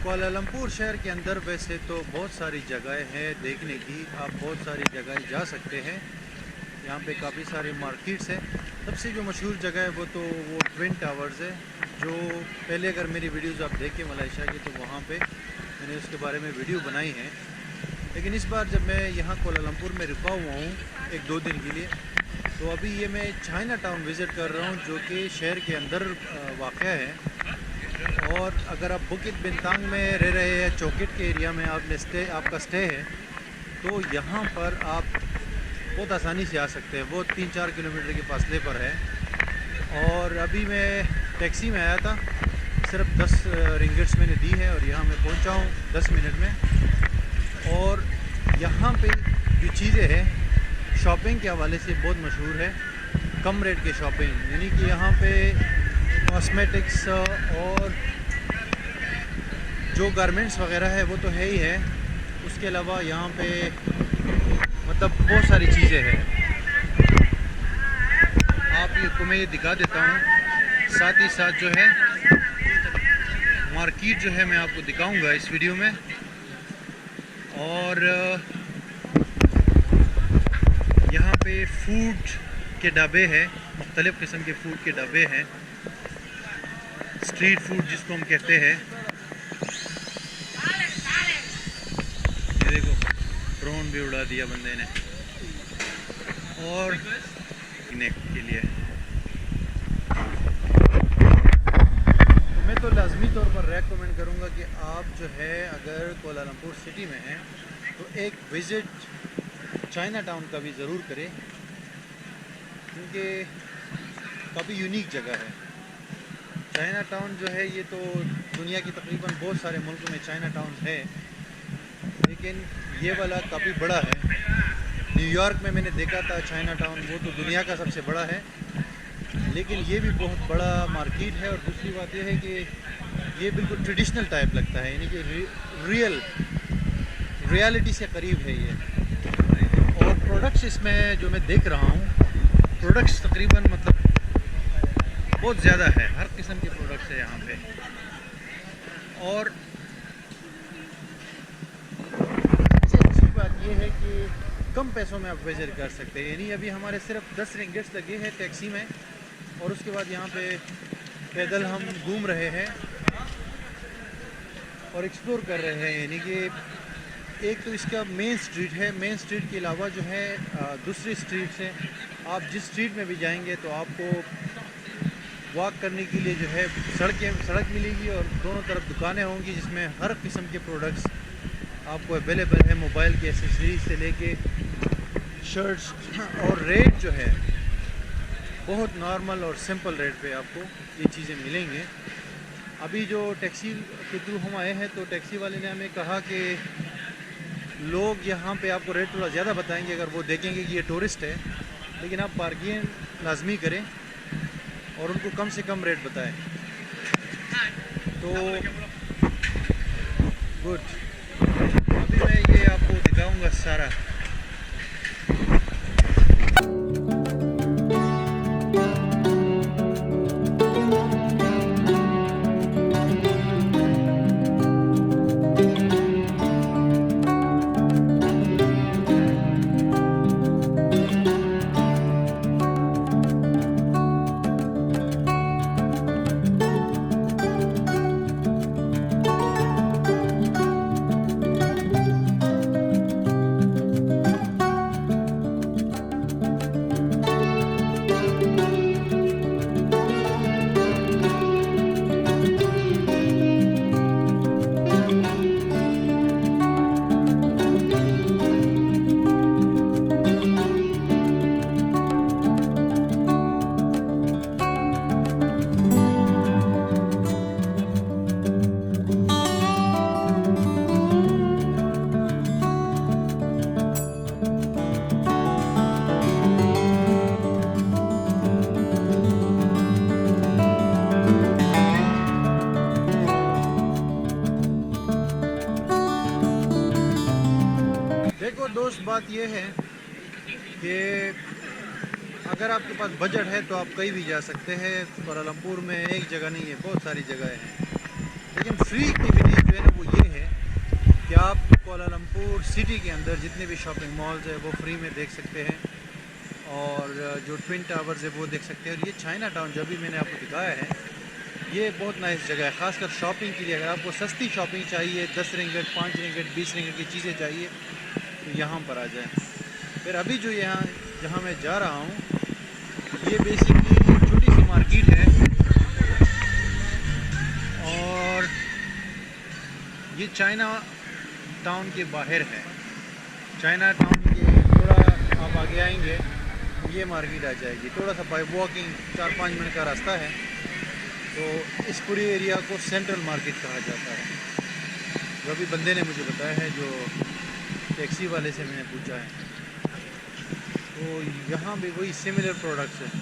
Kuala Lumpur शहर के अंदर वैसे तो बहुत सारी जगहें हैं देखने की, आप बहुत सारी जगह जा सकते हैं। यहाँ पे काफ़ी सारे मार्केट्स हैं। सबसे जो मशहूर जगह है वो ट्विन टावर्स है, जो पहले अगर मेरी वीडियोज़ आप देखें मलेशिया की तो वहाँ पे मैंने उसके बारे में वीडियो बनाई है। लेकिन इस बार जब मैं यहाँ कुआलालंपुर में रुका हुआ हूँ 1-2 दिन के लिए, तो अभी ये मैं चाइना टाउन विज़िट कर रहा हूँ जो कि शहर के अंदर वाक़या है। और अगर आप बुकित बिंतांग में रह रहे हैं, चौकिट के एरिया में आपका स्टे है, तो यहाँ पर आप बहुत आसानी से आ सकते हैं। वो 3-4 किलोमीटर के फासले पर है। और अभी मैं टैक्सी में आया था, सिर्फ 10 रिंगिट्स मैंने दी है और यहाँ मैं पहुँचा हूँ 10 मिनट में। और यहाँ पे जो चीज़ें हैं शॉपिंग के हवाले से बहुत मशहूर है, कम रेट के शॉपिंग, यानी कि यहाँ पे कॉस्मेटिक्स और जो गारमेंट्स वगैरह है वो तो है ही है। उसके अलावा यहाँ पे मतलब बहुत सारी चीज़ें हैं। आपको मैं ये दिखा देता हूँ, साथ ही साथ जो है मार्केट जो है मैं आपको दिखाऊंगा इस वीडियो में। और यहाँ पे फूड के ढाबे हैं, मुख्तलिफ़ किस्म के फूड के ढाबे हैं, स्ट्रीट फूड जिसको हम कहते हैं। ये देखो ड्रोन भी उड़ा दिया बंदे ने और के लिए। तो मैं तो लाजमी तौर पर रेकमेंड करूँगा कि आप जो है अगर कुआलालंपुर सिटी में हैं तो एक विज़िट चाइना टाउन का भी ज़रूर करें, क्योंकि काफ़ी यूनिक जगह है। चाइना टाउन जो है ये तो दुनिया की तकरीबन बहुत सारे मुल्कों में चाइना टाउन है, लेकिन ये वाला काफ़ी बड़ा है। न्यूयॉर्क में मैंने देखा था चाइना टाउन, वो तो दुनिया का सबसे बड़ा है, लेकिन ये भी बहुत बड़ा मार्केट है। और दूसरी बात ये है कि ये बिल्कुल ट्रेडिशनल टाइप लगता है, यानी कि रियलिटी से करीब है ये। और प्रोडक्ट्स इसमें जो मैं देख रहा हूँ, प्रोडक्ट्स तकरीबन मतलब बहुत ज़्यादा है, हर किस्म के प्रोडक्ट्स है यहाँ पे। और सबसे अच्छी बात यह है कि कम पैसों में आप विजिट कर सकते हैं। यानी अभी हमारे सिर्फ 10 रिंगिट्स लगे हैं टैक्सी में, और उसके बाद यहाँ पे पैदल हम घूम रहे हैं और एक्सप्लोर कर रहे हैं। यानी कि एक तो इसका मेन स्ट्रीट है, मेन स्ट्रीट के अलावा जो है दूसरी स्ट्रीट से आप जिस स्ट्रीट में भी जाएंगे तो आपको वॉक करने के लिए जो है सड़क मिलेगी, और दोनों तरफ दुकानें होंगी जिसमें हर किस्म के प्रोडक्ट्स आपको अवेलेबल है, मोबाइल के एसेसरीज से लेके शर्ट्स। और रेट जो है बहुत नॉर्मल और सिंपल रेट पे आपको ये चीज़ें मिलेंगे। अभी जो टैक्सी के थ्रू हम आए हैं तो टैक्सी वाले ने हमें कहा कि लोग यहाँ पे आपको रेट थोड़ा ज़्यादा बताएंगे अगर वो देखेंगे कि ये टूरिस्ट है, लेकिन आप बार्गेन लाजमी करें और उनको कम से कम रेट बताएं। तो गुड, अभी मैं ये आपको दिखाऊंगा सारा। दोस्त बात यह है कि अगर आपके पास बजट है तो आप कहीं भी जा सकते हैं। कुआलालंपुर में एक जगह नहीं है, बहुत सारी जगह हैं। लेकिन फ्री एक्टिविटीज़ जो है ना वो कोलालमपुर सिटी के अंदर जितने भी शॉपिंग मॉल्स है वो फ्री में देख सकते हैं, और जो ट्विन टावर्स है वो देख सकते हैं। और ये चाइना टाउन जो भी मैंने आपको दिखाया है, ये बहुत नाइस जगह है, ख़ासकर शॉपिंग के लिए। अगर आपको सस्ती शॉपिंग चाहिए, 10 रिंगट, 5 रिंगट, 20 रिंगट की चीज़ें चाहिए, तो यहाँ पर आ जाएँ। फिर अभी जो यहाँ जहाँ मैं जा रहा हूँ, ये बेसिकली एक छोटी सी मार्केट है, और ये चाइना टाउन के बाहर है। चाइना टाउन के थोड़ा आप आगे आएंगे, ये मार्केट आ जाएगी। थोड़ा सा बाय वॉकिंग 4-5 मिनट का रास्ता है। तो इस पूरी एरिया को सेंट्रल मार्केट कहा जाता है, जो अभी बंदे ने मुझे बताया है, जो टैक्सी वाले से मैंने पूछा है। तो यहाँ भी वही सिमिलर प्रोडक्ट्स हैं।